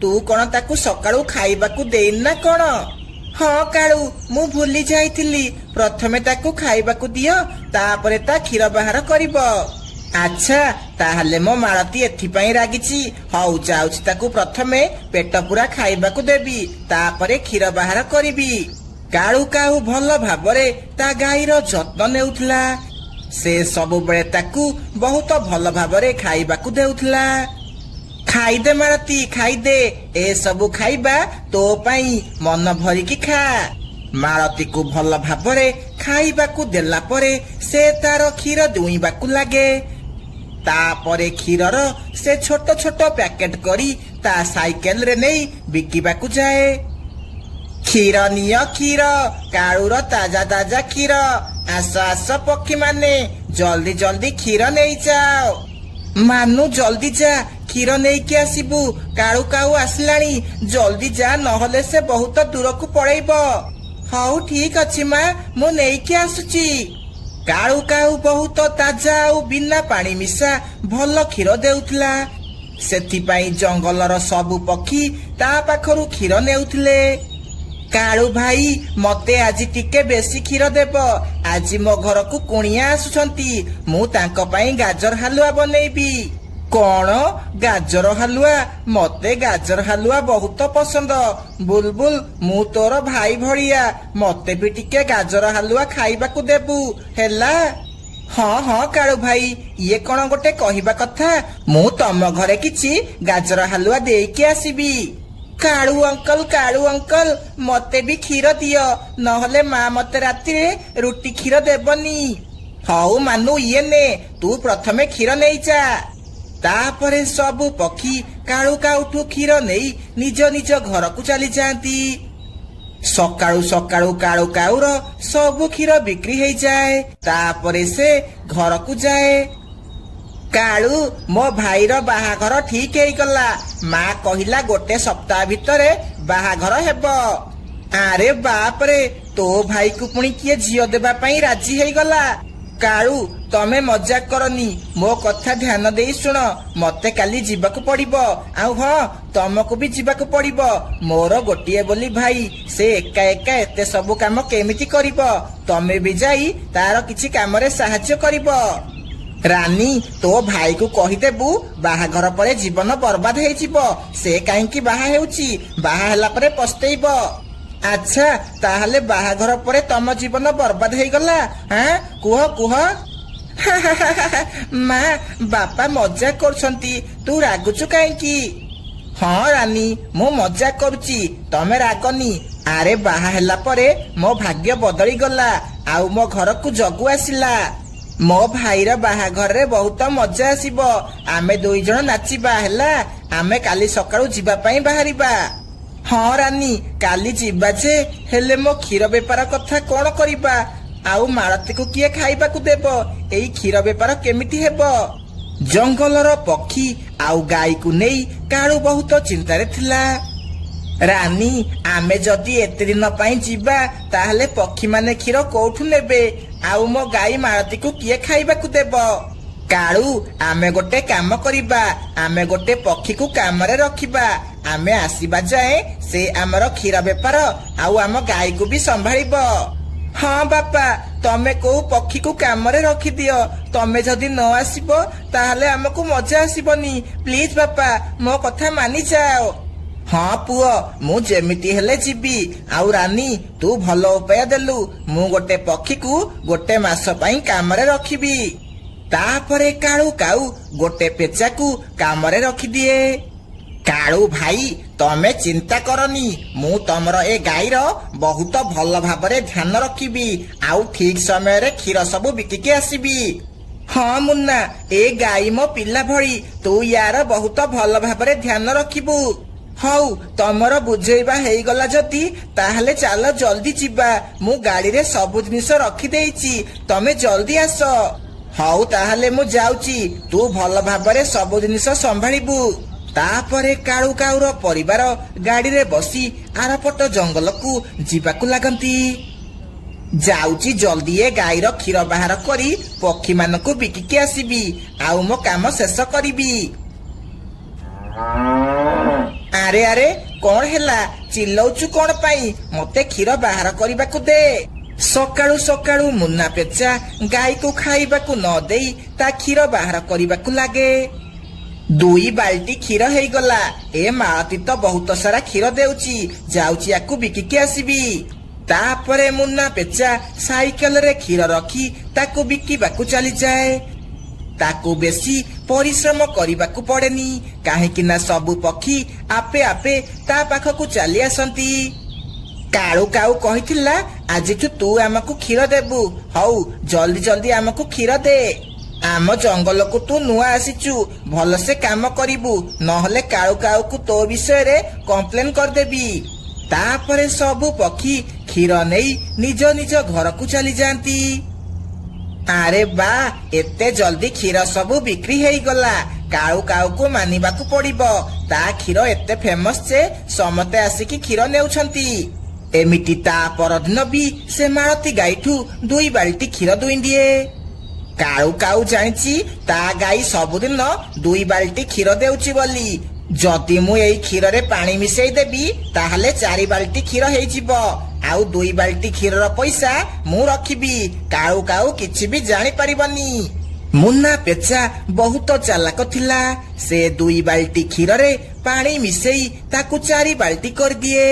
ତୁ କଣ ତାକୁ ସକାଳୁ ଖାଇବାକୁ ଦେଇନି ନା କଣ? ହଁ କାଳୁ, ମୁଁ ଭୁଲି ଯାଇଥିଲି। ପ୍ରଥମେ ତାକୁ ଖାଇବାକୁ ଦିଅ, ତାପରେ ତା କ୍ଷୀର ବାହାର କରିବ। ଆଚ୍ଛା, ତାହେଲେ ମୋ ମାଳତୀ ଏଥିପାଇଁ ରାଗିଛି। ହଉ, ଯାଉଛି ତାକୁ ପ୍ରଥମେ ପେଟ ପୂରା ଖାଇବାକୁ ଦେବି, ତାପରେ କ୍ଷୀର ବାହାର କରିବି। କାଳୁ କାଉ ଭଲ ଭାବରେ ତା ଗାଈର ଯତ୍ନ ନେଉଥିଲା। ସେ ସବୁବେଳେ ତାକୁ ବହୁତ ଭଲ ଭାବରେ ଖାଇବାକୁ ଦେଉଥିଲା। ଖାଇଦେ ମାଳତୀ, ଖାଇଦେ। ଏସବୁ ଖାଇବା ତୋ ପାଇଁ, ମନ ଭରିକି ଖା। ମାଳତୀକୁ ଭଲ ଭାବରେ ଖାଇବାକୁ ଦେଲା ପରେ ସେ ତାର କ୍ଷୀର ଦୁଇଁବାକୁ ଲାଗେ। ତାପରେ କ୍ଷୀରର ସେ ଛୋଟ ଛୋଟ ପ୍ୟାକେଟ କରି ତା ସାଇକେଲରେ ନେଇ ବିକିବାକୁ ଯାଏ। କ୍ଷୀର ନିଅ କ୍ଷୀର, କାଳୁର ତାଜା ତାଜା କ୍ଷୀର। ଆସ ଆସ ପକ୍ଷୀ ମାନେ, ଜଲ୍ଦି ଜଲ୍ଦି କ୍ଷୀର ନେଇଯାଅ। ମାନୁ ଜଲ୍ଦି ଯା, କ୍ଷୀର ନେଇକି ଆସିବୁ। କାଳୁ କାଉ ଆସିଲାଣି, ଜଲ୍ଦି ଯା, ନହେଲେ ସେ ବହୁତ ଦୂରକୁ ପଳେଇବ। ହଉ ଠିକ ଅଛି ମା, ମୁଁ ନେଇକି ଆସୁଛି। କାଳୁ କାଉ ବହୁତ ତାଜା ଆଉ ବିନା ପାଣି ମିଶା ଭଲ କ୍ଷୀର ଦେଉଥିଲା। ସେଥିପାଇଁ ଜଙ୍ଗଲର ସବୁ ପକ୍ଷୀ ତା ପାଖରୁ କ୍ଷୀର ନେଉଥିଲେ। କାଳୁ ଭାଇ, ମତେ ଆଜି ଟିକେ ବେଶୀ କ୍ଷୀର ଦେବ। ଆଜି ମୋ ଘରକୁ କୁଣିଆ ଆସୁଛନ୍ତି, ମୁଁ ତାଙ୍କ ପାଇଁ ଗାଜର ହାଲୁଆ ବନେଇବି। କଣ? ଗାଜର ହାଲୁଆ? ମତେ ଗାଜର ହାଲୁଆ ବହୁତ ପସନ୍ଦ। ବୁଲବୁଲ, ମୁଁ ତୋର ଭାଇ ଭଳିଆ, ମତେ ବି ଟିକେ ଗାଜର ହାଲୁଆ ଖାଇବାକୁ ଦେବୁ, ହେଲା? ହଁ ହଁ କାଳୁ ଭାଇ, ଇଏ କଣ ଗୋଟେ କହିବା କଥା? ମୁଁ ତମ ଘରେ କିଛି ଗାଜର ହାଲୁଆ ଦେଇକି ଆସିବି। କାଳୁ ଅଙ୍କଲ, ମତେ ବି କ୍ଷୀର ଦିଅ, ନହେଲେ ମା ମତେ ରାତିରେ ରୁଟି କ୍ଷୀର ଦେବନି। ହଉ ମାନୁ, ଇଏ ନେ, ତୁ ପ୍ରଥମେ କ୍ଷୀର ନେଇଯା। ତାପରେ ସବୁ ପକ୍ଷୀ କାଳୁ କାଉଠୁ କ୍ଷୀର ନେଇ ନିଜ ନିଜ ଘରକୁ ଚାଲି ଯାଆନ୍ତି। ସକାଳୁ ସକାଳୁ କାଳୁ କାଉର ସବୁ କ୍ଷୀର ବିକ୍ରି ହେଇଯାଏ। ତାପରେ ସେ ଘରକୁ ଯାଏ। କାଳୁ, ମୋ ଭାଇର ବାହାଘର ଠିକ ହେଇଗଲା। ମା କହିଲା ଗୋଟେ ସପ୍ତାହ ଭିତରେ ବାହାଘର ହେବ। ଆରେ ବାପରେ, ତୋ ଭାଇକୁ ପୁଣି କିଏ ଝିଅ ଦେବା ପାଇଁ ରାଜି ହେଇଗଲା? କାଳୁ, ତମେ ମଜାକ କରନି, ମୋ କଥା ଧ୍ୟାନ ଦେଇ ଶୁଣ। ମତେ କାଲି ଯିବାକୁ ପଡିବ, ଆଉ ହଁ, ତମକୁ ବି ଯିବାକୁ ପଡିବ। ମୋର ଗୋଟିଏ ବୋଲି ଭାଇ, ସେ ଏକା ଏକା ଏତେ ସବୁ କାମ କେମିତି କରିବ? ତମେ ବି ଯାଇ ତାର କିଛି କାମରେ ସାହାଯ୍ୟ କରିବ। ରାନୀ, ତୋ ଭାଇକୁ କହିଦେବୁ ବାହାଘର ପରେ ଜୀବନ ବର୍ବାଦ ହେଇଯିବ। ସେ କାହିଁକି ବାହା ହେଉଛି? ବାହା ହେଲା ପରେ ପସ୍ତେଇବ। ଆଚ୍ଛା, ତାହେଲେ ବାହାଘର ପରେ ତମ ଜୀବନ ବର୍ବାଦ ହେଇଗଲା? ହଁ, କୁହ କୁହ। ମା, ବାପା ମଜାକ କରୁଛନ୍ତି, ତୁ ରାଗୁଛୁ କାହିଁକି? ହଁ ରାନୀ, ମୁଁ ମଜାକ କରୁଛି, ତମେ ରାଗନି। ଆରେ ବାହା ହେଲା ପରେ ମୋ ଭାଗ୍ୟ ବଦଳିଗଲା, ଆଉ ମୋ ଘରକୁ ଜଗୁ ଆସିଲା। ମୋ ଭାଇର ବାହାଘରରେ ବହୁତ ମଜା ଆସିବ। ଆମେ ଦୁଇ ଜଣ ନାଚିବା, ହେଲା? ଆମେ କାଲି ସକାଳୁ ଯିବା ପାଇଁ ବାହାରିବା। ହଁ ରାନୀ, କାଲି ଯିବା ଯେ, ହେଲେ ମୋ କ୍ଷୀର ବେପାର କଥା କଣ କରିବା? ଆଉ ମାଳତୀକୁ କିଏ ଖାଇବାକୁ ଦେବ? ଏଇ କ୍ଷୀର ବେପାର କେମିତି ହେବ? ଜଙ୍ଗଲର ପକ୍ଷୀ ଆଉ ଗାଈକୁ ନେଇ କାଳୁ ବହୁତ ଚିନ୍ତାରେ ଥିଲା। ରାନୀ, ଆମେ ଯଦି ଏତେ ଦିନ ପାଇଁ ଯିବା, ତାହେଲେ ପକ୍ଷୀମାନେ କ୍ଷୀର କୋଉଠୁ ନେବେ? ଆଉ ମୋ ଗାଈ ମାଳତୀକୁ କିଏ ଖାଇବାକୁ ଦେବ? କାଳୁ, ଆମେ ଗୋଟେ କାମ କରିବା, ଆମେ ଗୋଟେ ପକ୍ଷୀକୁ କାମରେ ରଖିବା। ଆମେ ଆସିବା ଯାଏ ସେ ଆମର କ୍ଷୀର ବେପାର ଆଉ ଆମ ଗାଈକୁ ବି ସମ୍ଭାଳିବ। ହଁ ବାପା, ତମେ କୋଉ ପକ୍ଷୀକୁ କାମରେ ରଖିଦିଅ। ତମେ ଯଦି ନ ଆସିବ, ତାହେଲେ ଆମକୁ ମଜା ଆସିବନି। ପ୍ଲିଜ ବାପା, ମୋ କଥା ମାନିଯାଅ। ହଁ ପୁଅ, ମୁଁ ଯେମିତି ହେଲେ ଯିବି। ଆଉ ରାନୀ, ତୁ ଭଲ ଉପାୟ ଦେଲୁ। ମୁଁ ଗୋଟେ ପକ୍ଷୀକୁ ଗୋଟେ ମାସ ପାଇଁ କାମରେ ରଖିବି। ତାପରେ କାଳୁ କାଉ ଗୋଟେ ପେଚାକୁ କାମରେ ରଖିଦିଏ। କାଳୁ ଭାଇ, ତମେ ଚିନ୍ତା କରନି, ମୁଁ ତମର ଏ ଗାଈର ବହୁତ ଭଲ ଭାବରେ ଧ୍ୟାନ ରଖିବି, ଆଉ ଠିକ ସମୟରେ କ୍ଷୀର ସବୁ ବିକିକି ଆସିବି। ହଁ ମୁନ୍ନା, ଏ ଗାଈ ମୋ ପିଲା ଭଳି, ତୁ ୟାର ବହୁତ ଭଲ ଭାବରେ ଧ୍ୟାନ ରଖିବୁ। ହଉ, ତମର ବୁଝେଇବା ହେଇଗଲା ଯଦି, ତାହେଲେ ଚାଲ ଜଲ୍ଦି ଯିବା। ମୁଁ ଗାଡିରେ ସବୁ ଜିନିଷ ରଖିଦେଇଛି, ତମେ ଜଲ୍ଦି ଆସ। ହଉ ତାହେଲେ ମୁଁ ଯାଉଛି, ତୁ ଭଲ ଭାବରେ ସବୁ ଜିନିଷ ସମ୍ଭାଳିବୁ। ତାପରେ କାଳୁ କାଉର ପରିବାର ଗାଡିରେ ବସି ଆରପଟ ଜଙ୍ଗଲକୁ ଯିବାକୁ ଲାଗନ୍ତି। ଯାଉଛି, ଜଲ୍ଦି ଏ ଗାଈର କ୍ଷୀର ବାହାର କରି ପକ୍ଷୀମାନଙ୍କୁ ବିକିକି ଆସିବି, ଆଉ ମୋ କାମ ଶେଷ କରିବି। ଆରେ ଆରେ କଣ ହେଲା ଚିଲ୍ଲଉଛୁ କଣ ପାଇଁ ମତେ କ୍ଷୀର ବାହାର କରିବାକୁ ଦେ। ସକାଳୁ ସକାଳୁ ମୁନ୍ନା ପେଚା ଗାଈକୁ ଖାଇବାକୁ ନ ଦେଇ ତା କ୍ଷୀର ବାହାର କରିବାକୁ ଲାଗେ। 2 ବାଲ୍ଟି କ୍ଷୀର ହେଇଗଲା। ଏ ମାଳତୀ ତ ବହୁତ ସାରା କ୍ଷୀର ଦେଉଛି, ଯାଉଛି ୟାକୁ ବିକିକି ଆସିବି। ତାପରେ ମୁନ୍ନା ପେଚା ସାଇକେଲରେ କ୍ଷୀର ରଖି ତାକୁ ବିକିବାକୁ ଚାଲିଯାଏ। ତାକୁ ବେଶୀ ପରିଶ୍ରମ କରିବାକୁ ପଡେନି, କାହିଁକି ନା ସବୁ ପକ୍ଷୀ ଆପେ ଆପେ ତା ପାଖକୁ ଚାଲି ଆସନ୍ତି। କାଳୁ କାଉ କହିଥିଲା ଆଜିଠୁ ତୁ ଆମକୁ କ୍ଷୀର ଦେବୁ। ହଉ ଜଲ୍ଦି ଜଲ୍ଦି ଆମକୁ କ୍ଷୀର ଦେ। ଆମ ଜଙ୍ଗଲକୁ ତୁ ନୂଆ ଆସିଛୁ, ଭଲସେ କାମ କରିବୁ, ନହେଲେ କାଳୁ କାଉକୁ ତୋ ବିଷୟରେ କମ୍ପ୍ଲେନ କରିଦେବି। ତାପରେ ସବୁ ପକ୍ଷୀ କ୍ଷୀର ନେଇ ନିଜ ନିଜ ଘରକୁ ଚାଲି ଯାଆନ୍ତି। ଆରେ ବା, ଏତେ ଜଲ୍ଦି କ୍ଷୀର ସବୁ ବିକ୍ରି ହେଇଗଲା। କାଳୁ କାଉକୁ ମାନିବାକୁ ପଡିବ, ତା କ୍ଷୀର ଏତେ ଫେମସ ଯେ ସମସ୍ତେ ଆସିକି କ୍ଷୀର ନେଉଛନ୍ତି। ଏମିତି ତା ପରଦିନ ବି ସେ ମାଳତୀ ଗାଈଠୁ 2 ବାଲ୍ଟି କ୍ଷୀର ଦୁଇଁ ଦିଏ। କାଳୁ କାଉ ଜାଣିଛି ତା ଗାଈ ସବୁଦିନ 2 ବାଲ୍ଟି କ୍ଷୀର ଦେଉଛି ବୋଲି। ଯଦି ମୁଁ ଏଇ କ୍ଷୀରରେ ପାଣି ମିଶେଇ ଦେବି ତାହେଲେ 4 ବାଲ୍ଟି କ୍ଷୀର ହେଇଯିବ। ଆଉ 2 ବାଲ୍ଟି କ୍ଷୀରର ପଇସା ମୁଁ ରଖିବି। କାଳୁ କାଉ କିଛି ବି ଜାଣିପାରିବନି। ମୁନ୍ନା ପେଚା ବହୁତ ଚାଲାକ ଥିଲା। ସେ 2 ବାଲ୍ଟି କ୍ଷୀରରେ ପାଣି ମିଶେଇ ତାକୁ 4 ବାଲ୍ଟି କରିଦିଏ।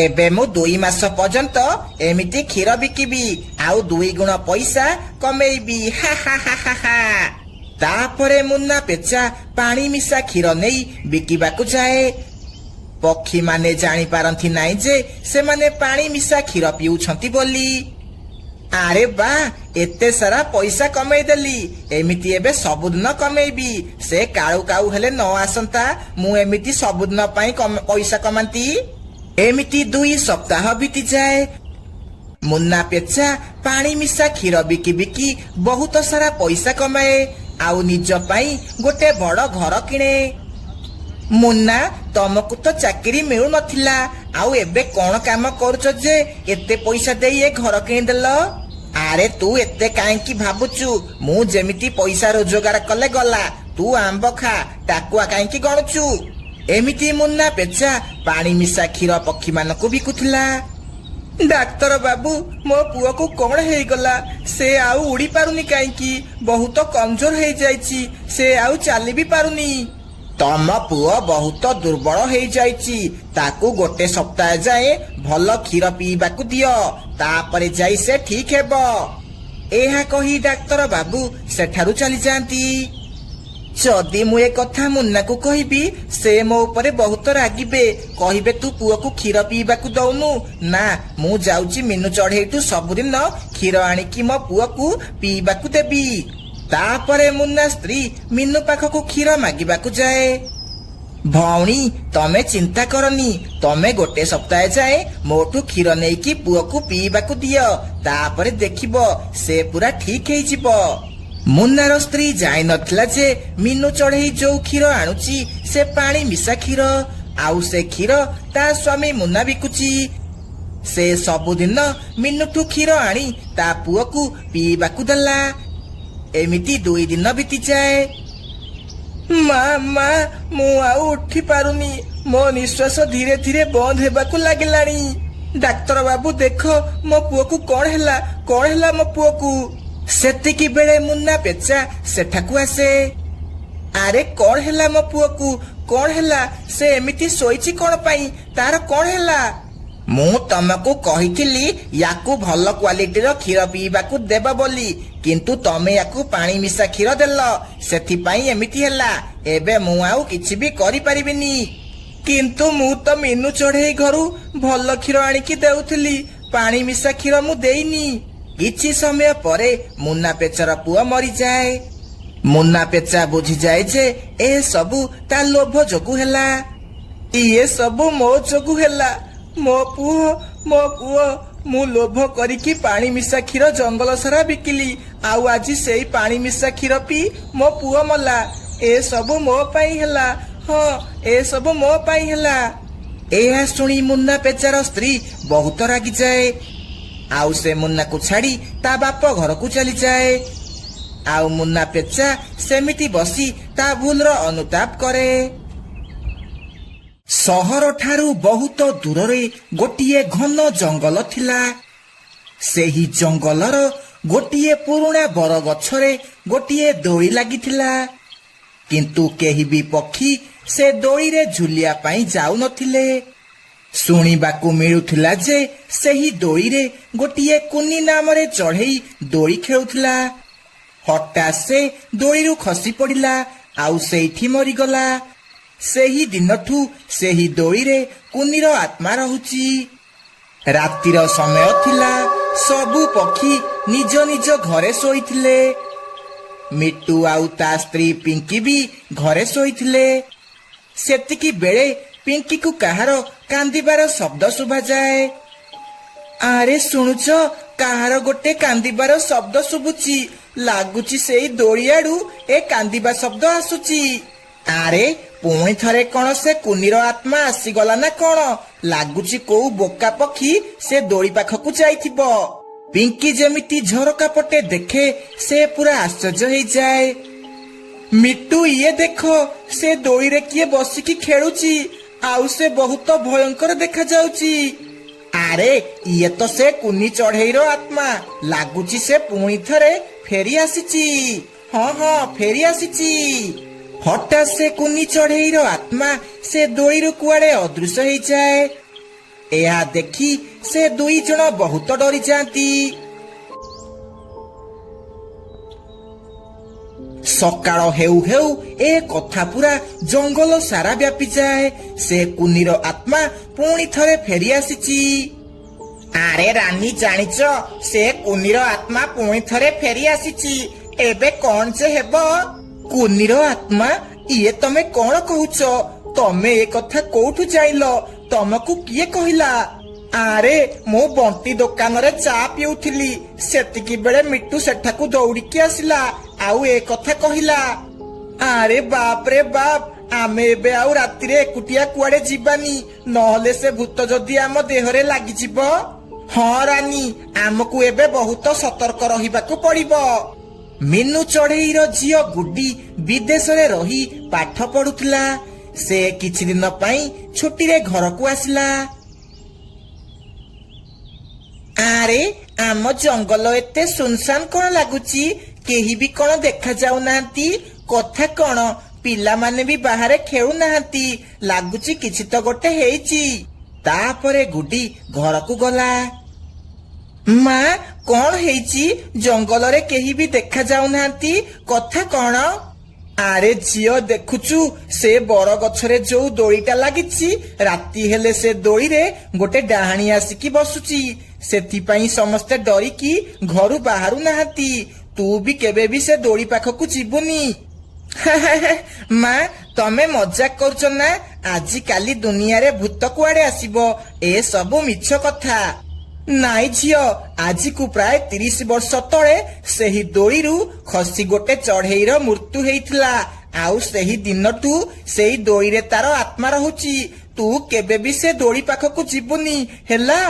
ଏବେ ମୁଁ 2 ମାସ ପର୍ଯ୍ୟନ୍ତ ଏମିତି କ୍ଷୀର ବିକିବି, ଆଉ 2 ଗୁଣ ପଇସା କମେଇବି। ହା ହା ହା ହା ହା। ତାପରେ ମୁନ୍ନା ପେଚା ପାଣି ମିଶା କ୍ଷୀର ନେଇ ବିକିବାକୁ ଯାଏ। ପକ୍ଷୀମାନେ ଜାଣିପାରନ୍ତି ନାହିଁ ଯେ ସେମାନେ ପାଣି ମିଶା କ୍ଷୀର ପିଉଛନ୍ତି ବୋଲି। ଆରେ ବା, ଏତେ ସାରା ପଇସା କମେଇଦେଲି। ଏମିତି ଏବେ ସବୁଦିନ କମେଇବି। ସେ କାଳୁ କାଉ ହେଲେ ନ ଆସନ୍ତା, ମୁଁ ଏମିତି ସବୁଦିନ ପାଇଁ ପଇସା କମାନ୍ତି। ଏମିତି 2 ସପ୍ତାହ ବିତିଯାଏ। ମୁନ୍ନା ପେଚା ପାଣି ମିଶା କ୍ଷୀର ବିକି ବିକି ବହୁତ ସାରା ପଇସା କମାଏ, ଆଉ ନିଜ ପାଇଁ ଗୋଟେ ବଡ ଘର କିଣେ। ମୁନ୍ନା, ତମକୁ ତ ଚାକିରି ମିଳୁନଥିଲା, ଆଉ ଏବେ କଣ କାମ କରୁଛ ଯେ ଏତେ ପଇସା ଦେଇ ଏ ଘର କିଣିଦେଲ? ଆରେ ତୁ ଏତେ କାହିଁକି ଭାବୁଛୁ? ମୁଁ ଯେମିତି ପଇସା ରୋଜଗାର କଲେ ଗଲା, ତୁ ଆମ୍ବ ଖା, ଟାକୁଆ କାହିଁକି ଗଣୁଛୁ? ଏମିତି ମୁନ୍ନା ପେଚା ପାଣି ମିଶା କ୍ଷୀର ପକ୍ଷୀ ମାନଙ୍କୁ ବିକୁଥିଲା। ଡାକ୍ତର ବାବୁ, ମୋ ପୁଅକୁ କଣ ହେଇଗଲା? ସେ ଆଉ ଉଡି ପାରୁନି କାହିଁକି? ବହୁତ କମଜୋର ହେଇଯାଇଛି, ସେ ଆଉ ଚାଲି ବି ପାରୁନି। ତମ ପୁଅ ବହୁତ ଦୁର୍ବଳ ହେଇଯାଇଛି, ତାକୁ ଗୋଟେ ସପ୍ତାହ ଯାଏ ଭଲ କ୍ଷୀର ପିଇବାକୁ ଦିଅ, ତାପରେ ଯାଇ ସେ ଠିକ ହେବ। ଏହା କହି ଡାକ୍ତର ବାବୁ ସେଠାରୁ ଚାଲିଯାଆନ୍ତି। ଯଦି ମୁଁ ଏ କଥା ମୁନ୍ନାକୁ କହିବି, ସେ ମୋ ଉପରେ ବହୁତ ରାଗିବେ, କହିବେ ତୁ ପୁଅକୁ କ୍ଷୀର ପିଇବାକୁ ଦଉନୁ। ନା, ମୁଁ ଯାଉଛି ମିନୁ ଚଢେଇଠୁ ସବୁଦିନ କ୍ଷୀର ଆଣିକି ମୋ ପୁଅକୁ ପିଇବାକୁ ଦେବି। ତାପରେ ମୁନ୍ନା ସ୍ତ୍ରୀ ମିନୁ ପାଖକୁ କ୍ଷୀର ମାଗିବାକୁ ଯାଏ। ଭଉଣୀ, ତମେ ଚିନ୍ତା କରନି, ତମେ ଗୋଟେ ସପ୍ତାହ ଯାଏ ମୋଠୁ କ୍ଷୀର ନେଇକି ପୁଅକୁ ପିଇବାକୁ ଦିଅ, ତାପରେ ଦେଖିବ ସେ ପୁରା ଠିକ ହେଇଯିବ। ମୁନ୍ନାର ସ୍ତ୍ରୀ ଜାଣିନଥିଲା ଯେ ମିନୁ ଚଢେଇ ଯୋଉ କ୍ଷୀର ଆଣୁଛି ସେ ପାଣି ମିଶା କ୍ଷୀର, ଆଉ ସେ କ୍ଷୀର ତା ସ୍ୱାମୀ ମୁନ୍ନା ବିକୁଛି। ସେ ସବୁଦିନ ମିନୁଠୁ କ୍ଷୀର ଆଣି ତା ପୁଅକୁ ପିଇବାକୁ ଦେଲା। ଏମିତି 2 ଦିନ ବିତିଯାଏ। ମା, ମୁଁ ଆଉ ଉଠି ପାରୁନି, ମୋ ନିଶ୍ୱାସ ଧୀରେ ଧୀରେ ବନ୍ଦ ହେବାକୁ ଲାଗିଲାଣି। ଡାକ୍ତର ବାବୁ ଦେଖ, ମୋ ପୁଅକୁ କଣ ହେଲା ମୋ ପୁଅକୁ? ସେତିକି ବେଳେ ମୁନ୍ନା ପେଚା ସେଠାକୁ ଆସେ। ଆରେ କଣ ହେଲା ମୋ ପୁଅକୁ? କଣ ହେଲା? ସେ ଏମିତି ଶୋଇଛି କଣ ପାଇଁ? ତାର କଣ ହେଲା? ମୁଁ ତମକୁ କହିଥିଲି ୟାକୁ ଭଲ କ୍ୱାଲିଟିର କ୍ଷୀର ପିଇବାକୁ ଦେବ ବୋଲି, କିନ୍ତୁ ତମେ ୟାକୁ ପାଣି ମିଶା କ୍ଷୀର ଦେଲ, ସେଥିପାଇଁ ଏମିତି ହେଲା। ଏବେ ମୁଁ ଆଉ କିଛି ବି କରିପାରିବିନି। କିନ୍ତୁ ମୁଁ ତ ମିନୁ ଚଢେଇ ଘରୁ ଭଲ କ୍ଷୀର ଆଣିକି ଦେଉଥିଲି, ପାଣି ମିଶା କ୍ଷୀର ମୁଁ ଦେଇନି। କିଛି ସମୟ ପରେ ମୁନ୍ନା ପେଚାର ପୁଅ ମରିଯାଏ। ମୁନ୍ନା ପେଚା ବୁଝିଯାଏ ଯେ ଏ ସବୁ ତା ଲୋଭ ଯୋଗୁ ହେଲା। ଇଏ ସବୁ ମୋ ଯୋଗୁ ହେଲା। ମୋ ପୁଅ, ମୁଁ ଲୋଭ କରିକି ପାଣି ମିଶା କ୍ଷୀର ଜଙ୍ଗଲ ସାରା ବିକିଲି, ଆଉ ଆଜି ସେଇ ପାଣି ମିଶା କ୍ଷୀର ପିଇ ମୋ ପୁଅ ମଲା। ଏ ସବୁ ମୋ ପାଇଁ ହେଲା। ହଁ, ଏ ସବୁ ମୋ ପାଇଁ ହେଲା। ଏହା ଶୁଣି ମୁନ୍ନା ପେଚାର ସ୍ତ୍ରୀ ବହୁତ ରାଗିଯାଏ, ଆଉ ସେ ମୁନ୍ନାକୁ ଛାଡି ତା ବାପ ଘରକୁ ଚାଲିଯାଏ। ଆଉ ମୁନ୍ନା ପେଚା ସେମିତି ବସି ତା ଭୁଲର ଅନୁତାପ କରେ। ସହରଠାରୁ ବହୁତ ଦୂରରେ ଗୋଟିଏ ଘନ ଜଙ୍ଗଲ ଥିଲା। ସେହି ଜଙ୍ଗଲର ଗୋଟିଏ ପୁରୁଣା ବରଗଛରେ ଗୋଟିଏ ଦୋଳି ଲାଗିଥିଲା। କିନ୍ତୁ କେହି ବି ପକ୍ଷୀ ସେ ଦୋଳିରେ ଝୁଲିବା ପାଇଁ ଯାଉନଥିଲେ। ଶୁଣିବାକୁ ମିଳୁଥିଲା ଯେ ସେହି ଦୋଳିରେ ଗୋଟିଏ କୁନି ନାମରେ ଚଢ଼େଇ ଦୋଳି ଖେଳୁଥିଲା। ହଠାତ୍ ସେ ଦୋଳିରୁ ଖସି ପଡ଼ିଲା ଆଉ ସେଇଠି ମରିଗଲା। ସେହି ଦିନଠୁ ସେହି ଦୋଳିରେ କୁନିର ଆତ୍ମା ରହୁଛି। ରାତିର ସମୟ ଥିଲା। ସବୁ ପକ୍ଷୀ ନିଜ ନିଜ ଘରେ ଶୋଇଥିଲେ। ମିଟୁ ଆଉ ତା ସ୍ତ୍ରୀ ପିଙ୍କି ବି ଘରେ ଶୋଇଥିଲେ। ସେତିକି ବେଳେ ପିଙ୍କିକୁ କାହାର କାନ୍ଦିବାର ଶବ୍ଦ ଶୁଭାଯାଏ। ଆରେ ଶୁଣୁଛ, କାହାର ଗୋଟେ କାନ୍ଦିବାର ଶବ୍ଦ ଶୁଭୁଛି। ଲାଗୁଛି ସେଇ ଦୋଳିଆଡୁ ଏ କାନ୍ଦିବା ଶବ୍ଦ ଆସୁଛି। ଆରେ ପୁଣି ଥରେ କଣ ସେ କୁନିର ଆତ୍ମା ଆସିଗଲା ନା କଣ? ଲାଗୁଛି କୋଉ ବୋକା ପକ୍ଷୀ ସେ ଦୋଳି ପାଖକୁ ଯାଇଥିବ। ପିଙ୍କି ଯେମିତି ଝରକା ପଟେ ଦେଖେ ସେ ପୁରା ଆଶ୍ଚର୍ଯ୍ୟ ହେଇଯାଏ। ମିଟୁ, ଇଏ ଦେଖ, ସେ ଦୋଳିରେ କିଏ ବସିକି ଖେଳୁଛି ଆଉ ସେ ବହୁତ ଭୟଙ୍କର ଦେଖାଯାଉଛି। ଆରେ ଇଏ ତ ସେ କୁନି ଚଢ଼େଇର ଆତ୍ମା। ଲାଗୁଛି ସେ ପୁଣି ଥରେ ଫେରି ଆସିଛି। ହଁ ଫେରି ଆସିଛି। ହଠାତ୍ ସେ କୁନି ଚଢ଼େଇର ଆତ୍ମା ସେ ଦୋଳିରୁ କୁଆଡେ ଅଦୃଶ୍ୟ ହେଇଯାଏ। ଏହା ଦେଖି ସେ ଦୁଇ ଜଣ ବହୁତ ଡରିଯାଆନ୍ତି। ସକାଳ ହେଉ ହେଉ ଏ କଥା ପୁରା ଜଙ୍ଗଲ ସାରା ବ୍ୟାପିଯାଏ। ସେ କୁନିର ଆତ୍ମା ପୁଣି ଥରେ ଫେରି ଆସିଛି। ଆରେ ରାନୀ, ଜାଣିଛ, ସେ କୁନିର ଆତ୍ମା ପୁଣି ଥରେ ଫେରି ଆସିଛି। ଏବେ କଣ ଯେ ହେବ? କୁନିର ଆତ୍ମା? ଇଏ ତମେ କଣ କହୁଛ? ତମେ ଏ କଥା କୋଉଠୁ ଜାଣିଲ? ତମକୁ କିଏ କହିଲା? ଆରେ ମୁଁ ବଣ୍ଟି ଦୋକାନରେ ଚା ପିଉଥିଲି। ସେତିକି ବେଳେ ମିଟୁ ସେଠାକୁ ଦୌଡ଼ିକି ଆସିଲା ଆଉ ଏ କଥା କହିଲା। ଆରେ ବାପ ରେ ବାପ, ଆମେ ଏବେ ଆଉ ରାତିରେ ଏକୁଟିଆ କୁଆଡେ ଯିବାନି, ନହେଲେ ସେ ଭୂତ ଯଦି ଆମ ଦେହରେ ଲାଗିଯିବ। ହଁ ରାନୀ, ଆମକୁ ଏବେ ବହୁତ ସତର୍କ ରହିବାକୁ ପଡିବ। ମିନୁ ଚଢ଼େଇର ଝିଅ ଗୁଡି ବିଦେଶରେ ରହି ପାଠ ପଢୁଥିଲା। ସେ କିଛି ଦିନ ପାଇଁ ଛୁଟିରେ ଘରକୁ ଆସିଲା। ଆରେ ଆମ ଜଙ୍ଗଲ ଏତେ ସୁନସାନ କଣ ଲାଗୁଛି? କେହି ବି କଣ ଦେଖା ଯାଉନାହାନ୍ତି? କଥା କଣ, ପିଲାମାନେ ବି ବାହାରେ ଖେଳୁନାହାନ୍ତି। ଲାଗୁଛି କିଛି ତ ଗୋଟେ ହେଇଛି। ତାପରେ ଗୁଡି ଘରକୁ ଗଲା। ମା, କଣ ହେଇଛି? ଜଙ୍ଗଲରେ କେହି ବି ଦେଖା ଯାଉନାହାନ୍ତି। କଥା କଣ? ଆରେ ଝିଅ, ଦେଖୁଛୁ ସେ ବରଗଛରେ ଯୋଉ ଦୋଳିଟା ଲାଗିଛି, ରାତି ହେଲେ ସେ ଦୋଳିରେ ଗୋଟେ ଡାହାଣୀ ଆସିକି ବସୁଛି। ସେଥିପାଇଁ ସମସ୍ତେ ଡରିକି ଘରୁ ବାହାରୁ ନାହାନ୍ତି। ତୁ ବି କେବେ ବି ସେ ଦୋଳି ପାଖକୁ ଯିବୁନି। ମା, ତମେ ମଜାକ କରୁଛ ନା? ଆଜିକାଲି ଦୁନିଆରେ ଭୂତ କୁଆଡେ ଆସିବ? ଏ ସବୁ ମିଛ କଥା। ନାଇଁ ଝିଅ, ଆଜିକୁ ପ୍ରାୟ 30 ବର୍ଷ ତଳେ ସେହି ଦୋଳିରୁ ଖସି ଗୋଟେ ଚଢ଼େଇର ମୃତ୍ୟୁ ହେଇଥିଲା। ଆଉ ସେହି ଦିନଠୁ ସେଇ ଦୋଳିରେ ତାର ଆତ୍ମା ରହୁଛି। ତୁ କେବେ ବି ସେ ଦୋଳି ପାଖକୁ ଯିବୁନି, ହେଲା?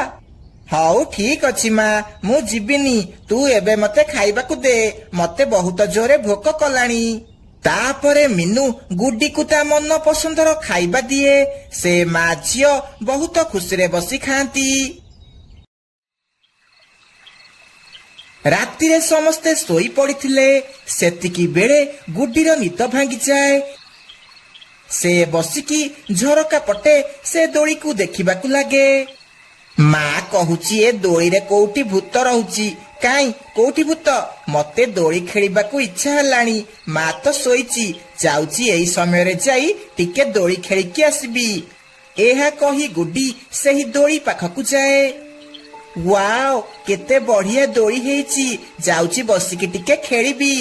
ହଉ ଠିକ ଅଛି ମା, ମୁଁ ଯିବିନି। ତୁ ଏବେ ମତେ ଖାଇବାକୁ ଦେ, ମତେ ବହୁତ ଜୋରେ ଭୋକ କଲାଣି। ତାପରେ ମିନୁ ଗୁଡିକୁ ତା ମନ ପସନ୍ଦର ଖାଇବା ଦିଏ। ସେ ମା ଝିଅ ବହୁତ ଖୁସିରେ ବସି ଖାଆନ୍ତି। ରାତିରେ ସମସ୍ତେ ଶୋଇ ପଡିଥିଲେ। ସେତିକି ବେଳେ ଗୁଡିର ନିଦ ଭାଙ୍ଗିଯାଏ। ସେ ବସିକି ଝରକା ପଟେ ସେ ଦୋଳିକୁ ଦେଖିବାକୁ ଲାଗେ। ମା କହୁଛି ଏ ଦୋଳିରେ କୋଉଠି ଭୂତ ରହୁଛି। କାଇଁ, କୋଉଠି ଭୂତ? ମତେ ଦୋଳି ଖେଳିବାକୁ ଇଚ୍ଛା ହେଲାଣି। ମା ତ ଶୋଇଛି, ଯାଉଛି ଏଇ ସମୟରେ ଯାଇ ଟିକେ ଦୋଳି ଖେଳିକି ଆସିବି। ଏହା କହି ଗୁଡି ସେହି ଦୋଳି ପାଖକୁ ଯାଏ। ୱାଓ, କେତେ ବଢିଆ ଦୋଳି ହେଇଛି, ଯାଉଛି ବସିକି ଟିକେ ଖେଳିବି।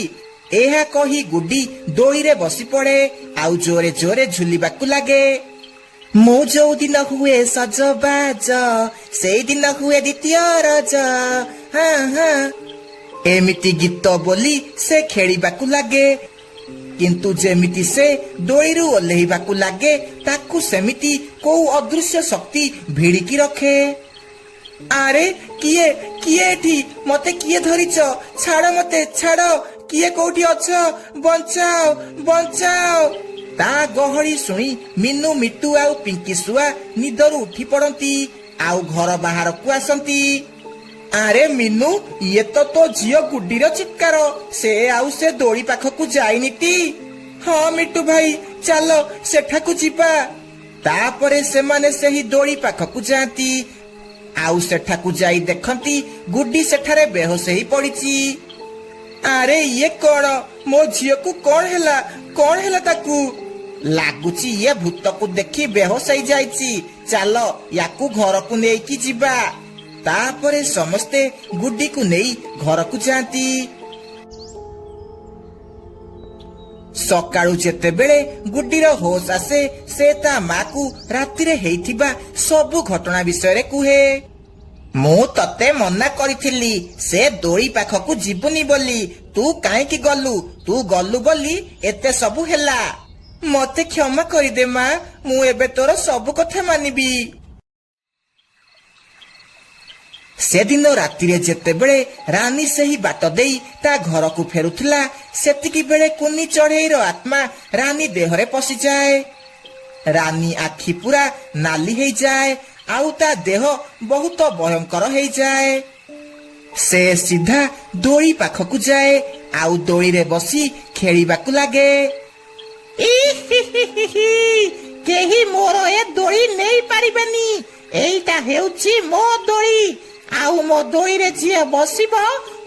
ଏହା କହି ଗୁଡି ଦୋଳିରେ ବସି ପଡେ ଆଉ ଜୋରେ ଜୋରେ ଝୁଲିବାକୁ ଲାଗେ। ମୁଁ ଯୋଉ ଦିନ ହୁଏ ସଜବାଜ, ସେଇଦିନ ହୁଏ ଦ୍ୱିତୀୟ ରଜ। ଏମିତି ଗୀତ ବୋଲି ସେ ଖେଳିବାକୁ ଲାଗେ। କିନ୍ତୁ ଯେମିତି ସେ ଦୋଳିରୁ ଓହ୍ଲେଇବାକୁ ଲାଗେ, ତାକୁ ସେମିତି କୋଉ ଅଦୃଶ୍ୟ ଶକ୍ତି ଭିଡିକି ରଖେ। ଆରେ କିଏ କିଏ ଏଠି? ମତେ କିଏ ଧରିଛ? ଛାଡ ମତେ, ଛାଡ। କିଏ କୋଉଠି ଅଛ? ବଞ୍ଚାଅ, ବଞ୍ଚାଅ। ତା ଗହଳି ଶୁଣି ମିନୁ ମିଟୁ ଆଉ ପିଙ୍କି ଶୁଆ ନିଦରୁ ଉଠି ପଡନ୍ତି ଆଉ ଘର ବାହାରକୁ ଆସନ୍ତି। ଆରେ ମିନୁ, ଇଏ ତ ତୋ ଝିଅ ଗୁଡିର ଚିତ୍କାର। ସେ ଆଉ ସେ ଦୋଳି ପାଖକୁ ଯାଇନିଟି? ହଁ ମିଟୁ ଭାଇ, ଚାଲ ସେଠାକୁ ଯିବା। ତାପରେ ସେମାନେ ସେହି ଦୋଳି ପାଖକୁ ଯାଆନ୍ତି ଆଉ ସେଠାକୁ ଯାଇ ଦେଖନ୍ତି ଗୁଡି ସେଠାରେ ବେହୋସ ହେଇ ପଡିଛି। ଆରେ ଇଏ କଣ? ମୋ ଝିଅକୁ କଣ ହେଲା? କଣ ହେଲା ତାକୁ? ଲାଗୁଛି ଇଏ ଭୂତକୁ ଦେଖି ବେହୋସ ହେଇଯାଇଛି। ଚାଲ ୟାକୁ ଘରକୁ ନେଇକି ଯିବା। ତାପରେ ସମସ୍ତେ ଗୁଡିକୁ ନେଇ ଘରକୁ ଯାଆନ୍ତି। ସକାଳୁ ଯେତେବେଳେ ଗୁଡିର ହୋସ ଆସେ, ସେ ତା ମାକୁ ରାତିରେ ହେଇଥିବା ସବୁ ଘଟଣା ବିଷୟରେ କୁହେ। ମୁଁ ତତେ ମନା କରିଥିଲି ସେ ଦୋଳି ପାଖକୁ ଯିବୁନି ବୋଲି। ତୁ କାହିଁକି ଗଲୁ? ତୁ ଗଲୁ ବୋଲି ଏତେ ସବୁ ହେଲା। ମତେ କ୍ଷମା କରିଦେ ମା, ମୁଁ ଏବେ ତୋର ସବୁ କଥା ମାନିବି। ସେଦିନ ରାତିରେ ଯେତେବେଳେ ରାନୀ ସେହି ବାଟ ଦେଇ ତା ଘରକୁ ଫେରୁଥିଲା, ସେତିକି ବେଳେ କୁନି ଚଢେଇର ଆତ୍ମା ରାନୀ ଦେହରେ ପଶିଯାଏ। ରାନୀ ଆଖି ପୁରା ନାଲି ହେଇଯାଏ ଆଉ ତା ଦେହ ବହୁତ ଭୟଙ୍କର ହେଇଯାଏ। ସେ ସିଧା ଦୋଳି ପାଖକୁ ଯାଏ ଆଉ ଦୋଳିରେ ବସି ଖେଳିବାକୁ ଲାଗେ। କେହି ମୋର ଏ ଦୋଳି ନେଇ ପାରିବେନି। ଏଇଟା ହେଉଛି ମୋ ଦୋଳି, ଆଉ ମୋ ଦୋଳିରେ ଯିଏ ବସିବ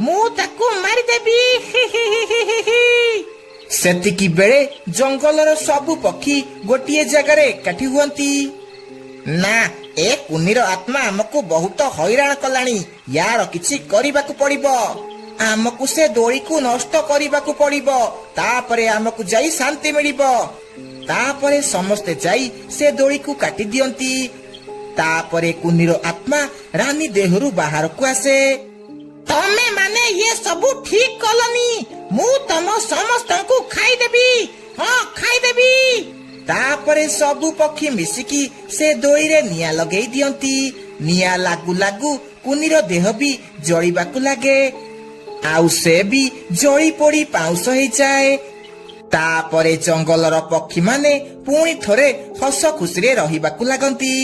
ମୁଁ ତାକୁ ମାରିଦେବି। ସେତିକି ବେଳେ ଜଙ୍ଗଲର ସବୁ ପକ୍ଷୀ ଗୋଟିଏ ଜାଗାରେ ଏକାଠି ହୁଅନ୍ତି। ନା, ଏ କୁନିର ଆତ୍ମା ଆମକୁ ବହୁତ ହଇରାଣ କଲାଣି। ୟାର କିଛି କରିବାକୁ ପଡିବ। ଆମକୁ ସେ ଦୋଳିକୁ ନଷ୍ଟ କରିବାକୁ ପଡିବ। ତାପରେ ଆମକୁ ଯାଇ ଶାନ୍ତି ମିଳିବ। ତାପରେ ସମସ୍ତେ ଯାଇ ସେ ଦୋଳିକୁ କାଟି ଦିଅନ୍ତି। ତାପରେ କୁନିର ଆତ୍ମା ରାନୀ ଦେହରୁ ବାହାରକୁ ଆସେ। ତମେ ମାନେ ଇଏ ସବୁ ଠିକ କଲନି। ମୁଁ ତମ ସମସ୍ତଙ୍କୁ ଖାଇଦେବି। ହଁ, ଖାଇଦେବି। ତାପରେ ସବୁ ପକ୍ଷୀ ମିଶିକି ସେ ଦୋଳିରେ ନିଆଁ ଲଗେଇ ଦିଅନ୍ତି। ନିଆଁ ଲାଗୁ ଲାଗୁ କୁନିର ଦେହ ବି ଜଳିବାକୁ ଲାଗେ ଆଉ ସେ ବି ଜଳି ପୋଡି ପାଉଁଶ ହେଇଯାଏ। ତାପରେ ଜଙ୍ଗଲର ପକ୍ଷୀମାନେ ପୁଣି ଥରେ ହସ ଖୁସିରେ ରହିବାକୁ ଲାଗନ୍ତି।